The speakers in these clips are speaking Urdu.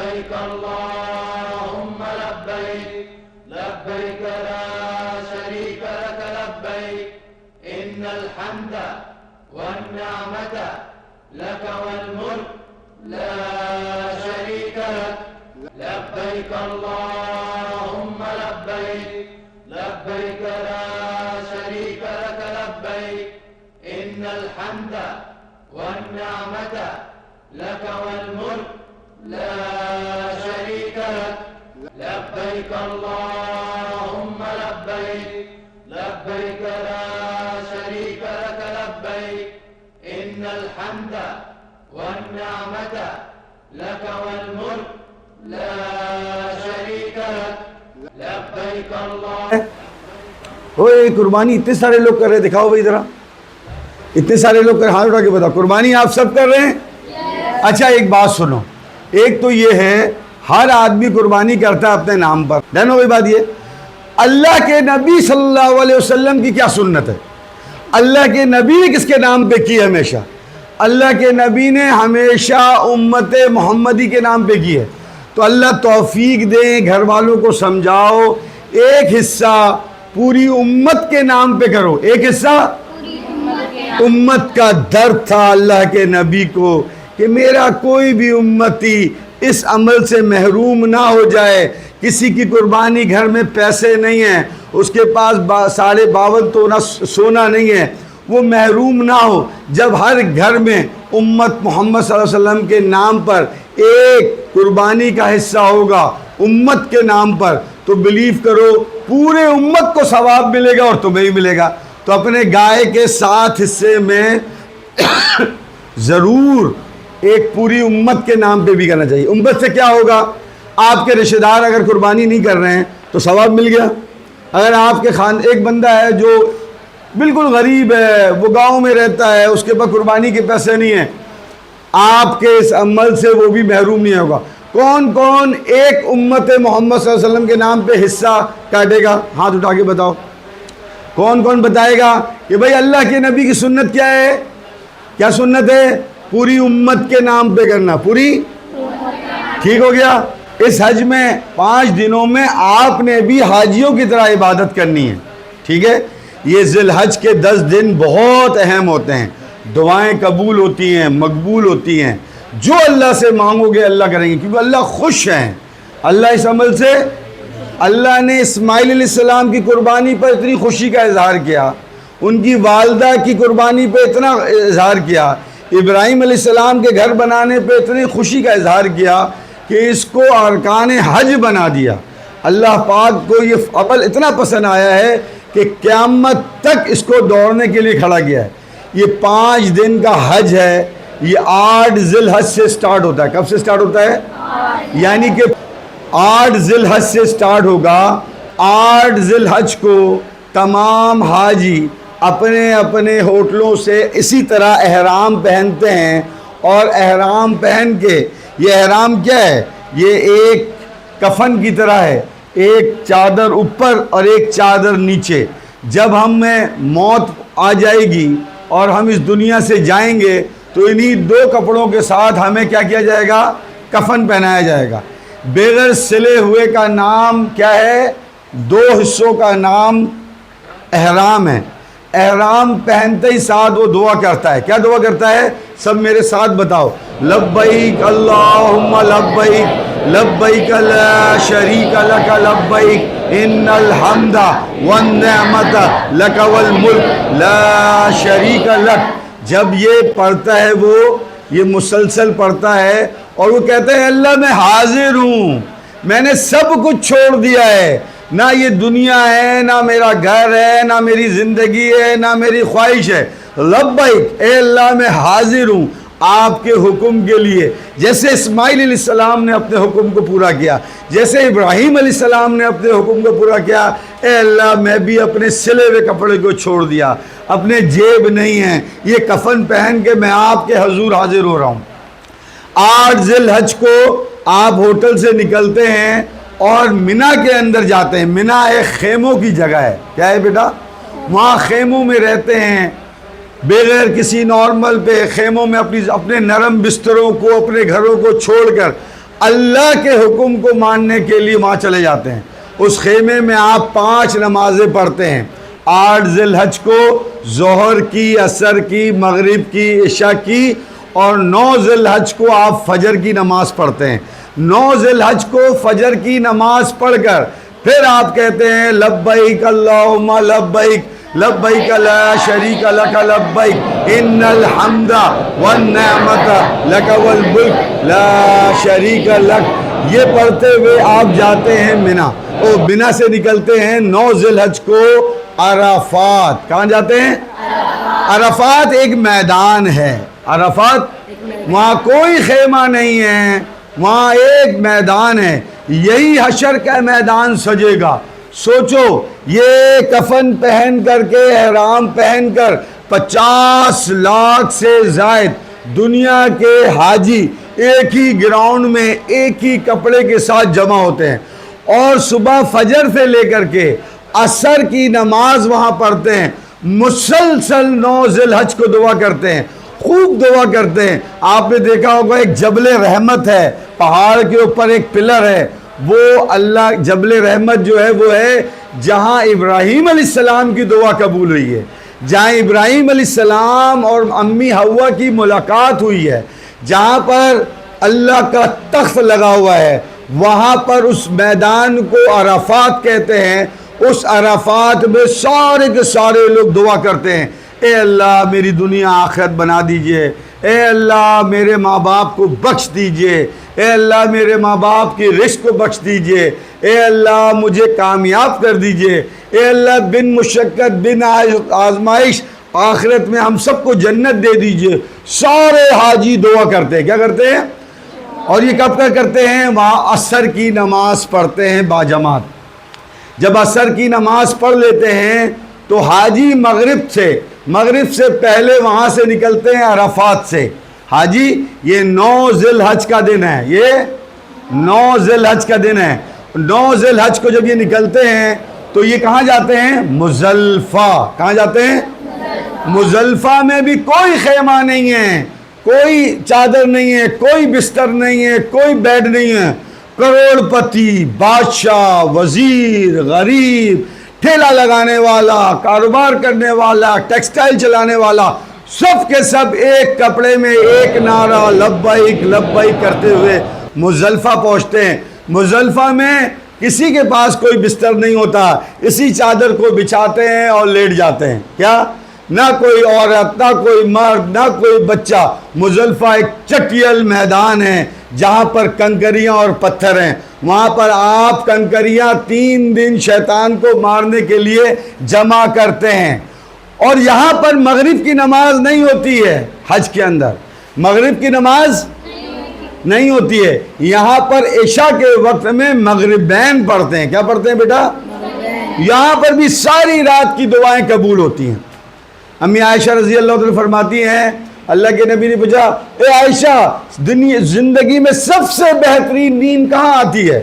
لبيك اللهم لبيك لبيك لا شريك لك لبيك إن الحمد والنعمة لك والملك لا شريك لك لبيك اللهم لبيك لبيك لا شريك لك لبيك إن الحمد والنعمة لك والملك لا شريك لك لبيك اللهم لبيك لبيك لا شريك لك لبيك إن الحمد والنعمة لك والملك لا شريك لك لبيك الله. اوے قربانی اتنے سارے لوگ کر رہے ہیں، دکھاؤ بھائی ذرا، اتنے سارے لوگ کر، ہاتھ اٹھا کے بتاؤ قربانی آپ سب کر رہے ہیں؟ اچھا ایک بات سنو، ایک تو یہ ہے ہر آدمی قربانی کرتا ہے اپنے نام پر، دینو بھائی بات یہ اللہ کے نبی صلی اللہ علیہ وسلم کی کیا سنت ہے؟ اللہ کے نبی نے کس کے نام پہ کی؟ ہمیشہ اللہ کے نبی نے ہمیشہ امت محمدی کے نام پہ کی ہے. تو اللہ توفیق دیں، گھر والوں کو سمجھاؤ، ایک حصہ پوری امت کے نام پہ کرو. ایک حصہ امت کا درد تھا اللہ کے نبی کو کہ میرا کوئی بھی امتی اس عمل سے محروم نہ ہو جائے. کسی کی قربانی گھر میں پیسے نہیں ہیں، اس کے پاس 52 تولا سونا نہیں ہے، وہ محروم نہ ہو. جب ہر گھر میں امت محمد صلی اللہ علیہ وسلم کے نام پر ایک قربانی کا حصہ ہوگا امت کے نام پر، تو بلیو کرو پورے امت کو ثواب ملے گا اور تمہیں بھی ملے گا. تو اپنے گائے کے 7 حصے میں ضرور ایک پوری امت کے نام پہ بھی کرنا چاہیے. امت سے کیا ہوگا؟ آپ کے رشتہ دار اگر قربانی نہیں کر رہے ہیں تو ثواب مل گیا. اگر آپ کے ایک بندہ ہے جو بالکل غریب ہے، وہ گاؤں میں رہتا ہے، اس کے پاس قربانی کے پیسے نہیں ہیں، آپ کے اس عمل سے وہ بھی محروم نہیں ہوگا. کون کون ایک امت محمد صلی اللہ علیہ وسلم کے نام پہ حصہ کاٹے گا؟ ہاتھ اٹھا کے بتاؤ. کون کون بتائے گا کہ بھائی اللہ کے نبی کی سنت کیا ہے؟ کیا سنت ہے؟ پوری امت کے نام پہ کرنا. پوری ٹھیک ہو گیا. اس حج میں 5 دنوں میں آپ نے بھی حاجیوں کی طرح عبادت کرنی ہے. ٹھیک ہے. یہ ذی الحج کے 10 دن بہت اہم ہوتے ہیں، دعائیں قبول ہوتی ہیں، مقبول ہوتی ہیں. جو اللہ سے مانگو گے اللہ کریں گے، کیونکہ اللہ خوش ہیں. اللہ اس عمل سے، اللہ نے اسماعیل علیہ السلام کی قربانی پر اتنی خوشی کا اظہار کیا، ان کی والدہ کی قربانی پہ اتنا اظہار کیا، ابراہیم علیہ السلام کے گھر بنانے پہ اتنی خوشی کا اظہار کیا کہ اس کو ارکان حج بنا دیا. اللہ پاک کو یہ عمل اتنا پسند آیا ہے کہ قیامت تک اس کو دوڑنے کے لیے کھڑا کیا ہے. یہ 5 دن کا حج ہے، یہ 8 ذی الحج سے سٹارٹ ہوتا ہے. کب سے سٹارٹ ہوتا ہے؟ یعنی کہ 8 ذی الحج سے سٹارٹ ہوگا. 8 ذی الحج کو تمام حاجی اپنے اپنے ہوٹلوں سے اسی طرح احرام پہنتے ہیں، اور احرام پہن کے، یہ احرام کیا ہے؟ یہ ایک کفن کی طرح ہے، ایک چادر اوپر اور ایک چادر نیچے. جب ہمیں موت آ جائے گی اور ہم اس دنیا سے جائیں گے تو انہی 2 کپڑوں کے ساتھ ہمیں کیا کیا جائے گا؟ کفن پہنایا جائے گا. بغیر سلے ہوئے کا نام کیا ہے؟ 2 حصوں کا نام احرام ہے. احرام پہنتے ہی ساتھ وہ دعا کرتا ہے. کیا دعا کرتا ہے؟ سب میرے ساتھ بتاؤ. لبیک اللہم لبیک لبیک لا شریک لک لبیک ان الحمد والنعمت لک والملک لا شریک لک. جب یہ پڑھتا ہے، وہ یہ مسلسل پڑھتا ہے اور وہ کہتا ہے اللہ میں حاضر ہوں، میں نے سب کچھ چھوڑ دیا ہے، نہ یہ دنیا ہے، نہ میرا گھر ہے، نہ میری زندگی ہے، نہ میری خواہش ہے. لبیک، اے اللہ میں حاضر ہوں آپ کے حکم کے لیے. جیسے اسماعیل علیہ السلام نے اپنے حکم کو پورا کیا، جیسے ابراہیم علیہ السلام نے اپنے حکم کو پورا کیا، اے اللہ میں بھی اپنے سلے ہوئے کپڑے کو چھوڑ دیا، اپنے جیب نہیں ہیں، یہ کفن پہن کے میں آپ کے حضور حاضر ہو رہا ہوں. 8 ذی الحج کو آپ ہوٹل سے نکلتے ہیں اور مینا کے اندر جاتے ہیں. مینا ایک خیموں کی جگہ ہے. کیا ہے بیٹا؟ وہاں خیموں میں رہتے ہیں، بغیر کسی نارمل پہ خیموں میں اپنے نرم بستروں کو، اپنے گھروں کو چھوڑ کر اللہ کے حکم کو ماننے کے لیے وہاں چلے جاتے ہیں. اس خیمے میں آپ 5 نمازیں پڑھتے ہیں. 8 ذی الحج کو ظہر کی، عصر کی، مغرب کی، عشاء کی، اور 9 ذی الحج کو آپ فجر کی نماز پڑھتے ہیں. 9 ذی الحج کو فجر کی نماز پڑھ کر پھر آپ کہتے ہیں لبیک اللہم لبیک لبیک لا شریک لک لبیک ان الحمد والنعمت لک والملک لا شریک لک. یہ پڑھتے ہوئے آپ جاتے ہیں منا، اور منا سے نکلتے ہیں 9 ذی الحج کو عرفات. کہاں جاتے ہیں؟ عرفات ایک میدان ہے. عرفات وہاں کوئی خیمہ نہیں ہے، وہاں ایک میدان ہے. یہی حشر کا میدان سجے گا. سوچو، یہ کفن پہن کر کے، احرام پہن کر 50 لاکھ سے زائد دنیا کے حاجی ایک ہی گراؤنڈ میں ایک ہی کپڑے کے ساتھ جمع ہوتے ہیں، اور صبح فجر سے لے کر کے عصر کی نماز وہاں پڑھتے ہیں. مسلسل 9 ذی الحج کو دعا کرتے ہیں، خوب دعا کرتے ہیں. آپ نے دیکھا ہوگا ایک جبل رحمت ہے، پہاڑ کے اوپر ایک پلر ہے. وہ اللہ جبل رحمت جو ہے وہ ہے جہاں ابراہیم علیہ السلام کی دعا قبول ہوئی ہے، جہاں ابراہیم علیہ السلام اور امی حوا کی ملاقات ہوئی ہے، جہاں پر اللہ کا تخت لگا ہوا ہے. وہاں پر اس میدان کو عرفات کہتے ہیں. اس عرفات میں سارے کے سارے لوگ دعا کرتے ہیں، اے اللہ میری دنیا آخرت بنا دیجئے، اے اللہ میرے ماں باپ کو بخش دیجئے، اے اللہ میرے ماں باپ کی رزق کو بخش دیجئے، اے اللہ مجھے کامیاب کر دیجئے، اے اللہ بن مشقت بن آزمائش آخرت میں ہم سب کو جنت دے دیجئے. سارے حاجی دعا کرتے ہیں. کیا کرتے ہیں؟ اور یہ کب تک کرتے ہیں؟ وہاں عصر کی نماز پڑھتے ہیں باجماعت. جب عصر کی نماز پڑھ لیتے ہیں تو حاجی مغرب سے پہلے وہاں سے نکلتے ہیں عرفات سے. حاجی یہ 9 ذی الحج کا دن ہے، یہ 9 ذی الحج کا دن ہے. 9 ذی الحج کو جب یہ نکلتے ہیں تو یہ کہاں جاتے ہیں؟ مزدلفہ. کہاں جاتے ہیں؟ مزدلفہ میں بھی کوئی خیمہ نہیں ہے، کوئی چادر نہیں ہے، کوئی بستر نہیں ہے، کوئی بیڈ نہیں ہے. کروڑ پتی، بادشاہ، وزیر، غریب، ٹھیلا لگانے والا، کاروبار کرنے والا، ٹیکسٹائل چلانے والا، سب کے سب ایک کپڑے میں ایک نعرہ لبیک لبیک کرتے ہوئے مزدلفہ پہنچتے ہیں. مزدلفہ میں کسی کے پاس کوئی بستر نہیں ہوتا، اسی چادر کو بچھاتے ہیں اور لیٹ جاتے ہیں. کیا؟ نہ کوئی عورت، نہ کوئی مرد، نہ کوئی بچہ. مزدلفہ ایک چٹیل میدان ہے جہاں پر کنکریاں اور پتھر ہیں. وہاں پر آپ کنکریاں 3 دن شیطان کو مارنے کے لیے جمع کرتے ہیں. اور یہاں پر مغرب کی نماز نہیں ہوتی ہے. حج کے اندر مغرب کی نماز نہیں ہوتی ہے. یہاں پر عشاء کے وقت میں مغربین پڑھتے ہیں. کیا پڑھتے ہیں بیٹا؟ یہاں پر بھی ساری رات کی دعائیں قبول ہوتی ہیں. امی عائشہ رضی اللہ عنہ فرماتی ہیں، اللہ کے نبی نے پوچھا، اے عائشہ زندگی میں سب سے بہترین نیند کہاں آتی ہے؟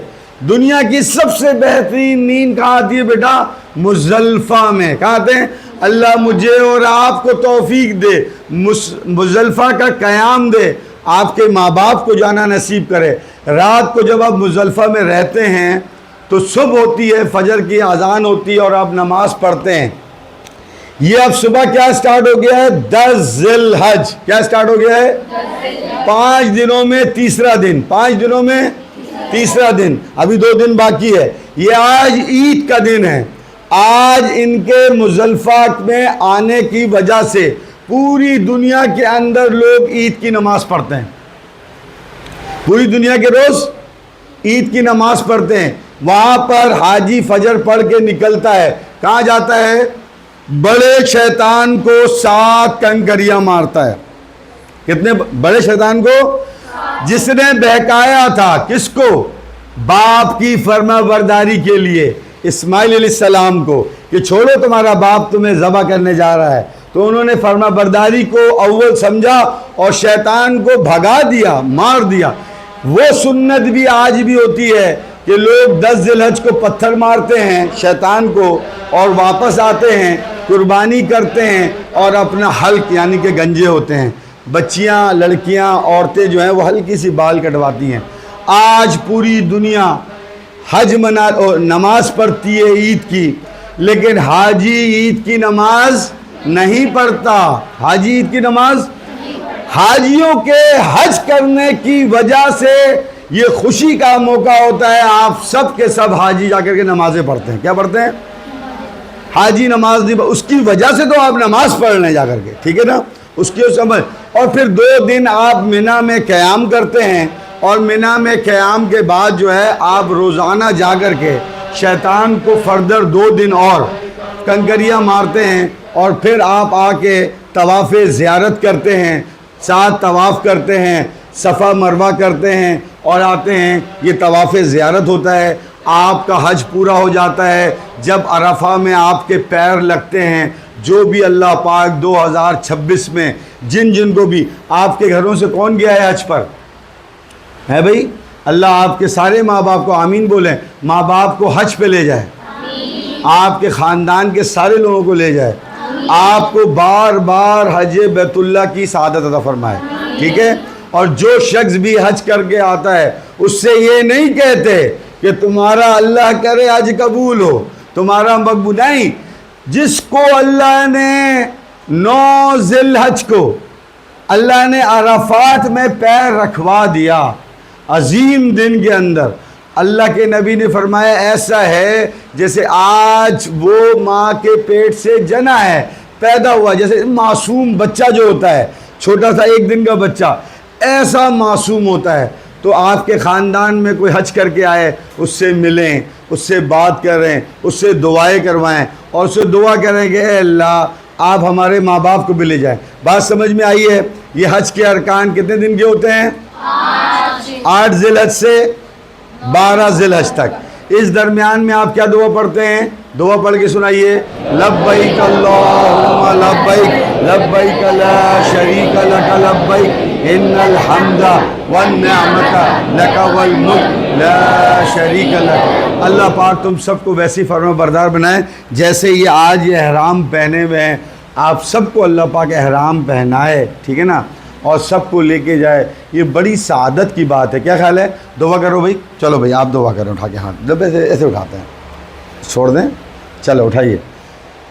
دنیا کی سب سے بہترین نیند کہاں آتی ہے بیٹا؟ مزدلفہ میں. کہاں آتے ہیں؟ اللہ مجھے اور آپ کو توفیق دے، مزدلفہ کا قیام دے، آپ کے ماں باپ کو جانا نصیب کرے. رات کو جب آپ مزدلفہ میں رہتے ہیں تو صبح ہوتی ہے، فجر کی اذان ہوتی ہے اور آپ نماز پڑھتے ہیں. یہ اب صبح کیا سٹارٹ ہو گیا ہے؟ 10 ذی الحج. کیا سٹارٹ ہو گیا ہے؟ 5 دنوں میں تیسرا دن. 5 دنوں میں تیسرا دن. ابھی 2 دن باقی ہے. یہ آج عید کا دن ہے. آج ان کے مزدلفہ میں آنے کی وجہ سے پوری دنیا کے اندر لوگ عید کی نماز پڑھتے ہیں. پوری دنیا کے روز عید کی نماز پڑھتے ہیں. وہاں پر حاجی فجر پڑھ کے نکلتا ہے. کہاں جاتا ہے؟ بڑے شیطان کو 7 کنکریاں مارتا ہے. کتنے بڑے شیطان کو؟ جس نے بہکایا تھا کس کو؟ باپ کی فرما برداری کے لیے اسماعیل علیہ السلام کو، کہ چھوڑو تمہارا باپ تمہیں ذبح کرنے جا رہا ہے. تو انہوں نے فرما برداری کو اول سمجھا اور شیطان کو بھگا دیا، مار دیا. وہ سنت بھی آج بھی ہوتی ہے کہ لوگ 10 ذی الحج کو پتھر مارتے ہیں شیطان کو اور واپس آتے ہیں، قربانی کرتے ہیں اور اپنا حلق یعنی کہ گنجے ہوتے ہیں. بچیاں، لڑکیاں، عورتیں جو ہیں وہ ہلکی سی بال کٹواتی ہیں. آج پوری دنیا حج نماز پڑھتی ہے عید کی، لیکن حاجی عید کی نماز نہیں پڑھتا۔ حاجی عید کی نماز، حاجیوں کے حج کرنے کی وجہ سے یہ خوشی کا موقع ہوتا ہے، آپ سب کے سب حاجی جا کر کے نمازیں پڑھتے ہیں۔ کیا پڑھتے ہیں؟ حاجی نماز نہیں، اس کی وجہ سے تو آپ نماز پڑھ لیں جا کر کے، ٹھیک ہے نا، اس کی سمجھ۔ اور پھر 2 دن آپ مینا میں قیام کرتے ہیں، اور مینا میں قیام کے بعد جو ہے آپ روزانہ جا کر کے شیطان کو فردر 2 دن اور کنکریاں مارتے ہیں، اور پھر آپ آ کے طواف زیارت کرتے ہیں، 7 طواف کرتے ہیں، صفا مروہ کرتے ہیں اور آتے ہیں۔ یہ طواف زیارت ہوتا ہے، آپ کا حج پورا ہو جاتا ہے جب عرفہ میں آپ کے پیر لگتے ہیں۔ جو بھی اللہ پاک 2026 میں جن کو بھی، آپ کے گھروں سے کون گیا ہے حج پر؟ ہے بھئی؟ اللہ آپ کے سارے ماں باپ کو آمین بولیں، ماں باپ کو حج پہ لے جائے، آپ کے خاندان کے سارے لوگوں کو لے جائے، آپ کو بار بار حج بیت اللہ کی سعادت عطا فرمائے، ٹھیک ہے۔ اور جو شخص بھی حج کر کے آتا ہے اس سے یہ نہیں کہتے کہ تمہارا اللہ کرے حج قبول ہو، تمہارا مقبول نہیں۔ جس کو اللہ نے 9 ذی الحج کو اللہ نے عرفات میں پیر رکھوا دیا، عظیم دن کے اندر، اللہ کے نبی نے فرمایا ایسا ہے جیسے آج وہ ماں کے پیٹ سے جنا ہے، پیدا ہوا، جیسے معصوم بچہ جو ہوتا ہے، چھوٹا سا 1 دن کا بچہ، ایسا معصوم ہوتا ہے۔ تو آپ کے خاندان میں کوئی حج کر کے آئے، اس سے ملیں، اس سے بات کریں، اس سے دعائیں کروائیں، اور اس سے دعا کریں کہ اے اللہ آپ ہمارے ماں باپ کو بھی لے جائیں۔ بات سمجھ میں آئی ہے؟ یہ حج کے ارکان کتنے دن کے ہوتے ہیں؟ 8 ذی الحج سے 12 ذی الحج تک۔ اس درمیان میں آپ کیا دعا پڑھتے ہیں؟ دعا پڑھ کے سنائیے، لبیک اللہم لبیک لبیک لا شریک لک لبیک ان الحمد والنعمت لک والملک لا شریک لک۔ اللہ پاک تم سب کو ویسی فرما بردار بنائے جیسے یہ آج یہ احرام پہنے ہوئے ہیں، آپ سب کو اللہ پاک احرام پہنائے، ٹھیک ہے نا، اور سب کو لے کے جائے۔ یہ بڑی سعادت کی بات ہے۔ کیا خیال ہے؟ دعا کرو بھائی، چلو بھائی آپ دعا کریں، اٹھا کے ہاتھ جب ایسے اٹھاتے ہیں، چھوڑ دیں، چلو اٹھائیے۔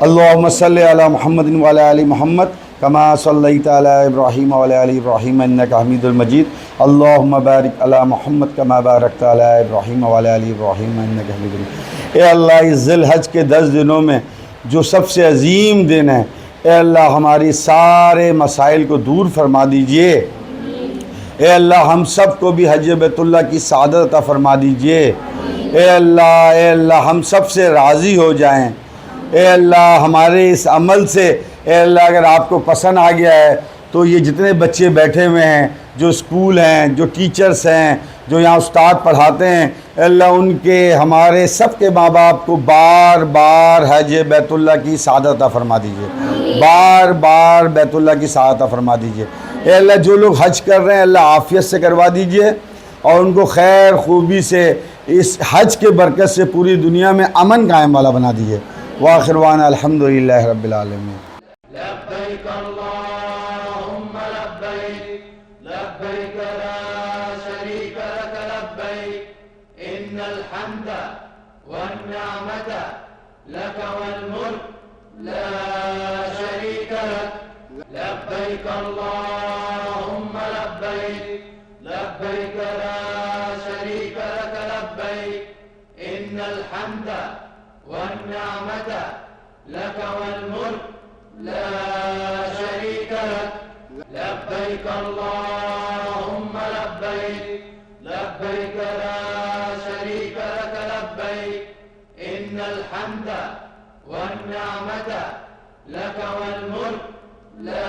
اللہم صلی علی محمد وعلی آل محمد کما صلیت علی ابراہیم وعلی آل ابراہیم انک حمید المجید۔ اللہم بارک علی محمد کما بارکت علی ابراہیم وعلی آل ابراہیم انک حمید المجید۔ اے اللہ اس ذی الحج کے 10 دنوں میں جو سب سے عظیم دن ہے، اے اللہ ہماری سارے مسائل کو دور فرما دیجئے۔ اے اللہ ہم سب کو بھی حج بیت اللہ کی سعادت عطا فرما دیجئے۔ اے اللہ ہم سب سے راضی ہو جائیں۔ اے اللہ ہمارے اس عمل سے، اے اللہ اگر آپ کو پسند آ گیا ہے تو یہ جتنے بچے بیٹھے ہوئے ہیں، جو اسکول ہیں، جو ٹیچرز ہیں، جو یہاں استاد پڑھاتے ہیں، اے اللہ ان کے ہمارے سب کے ماں باپ کو بار بار حج بیت اللہ کی سعادت عطا فرما دیجئے، بار بار بیت اللہ کی سعادت عطا فرما دیجئے۔ اے اللہ جو لوگ حج کر رہے ہیں اللہ عافیت سے کروا دیجئے، اور ان کو خیر خوبی سے اس حج کے برکت سے پوری دنیا میں امن قائم والا بنا دیجئے۔ وآخر دعوانا الحمدللہ رب العالمین۔ لبيك اللهم لبيك لبيك لا شريك لك لبيك إن الحمد والنعمة لك والملك لا شريك لك لبيك اللهم لبيك لبيك لا شريك لك لبيك إن الحمد والنعمة لك والملك لا شريك لك لبيك اللهم لبيك لبيك لا شريك لك لبيك إن الحمد والنعمة لك والملك لا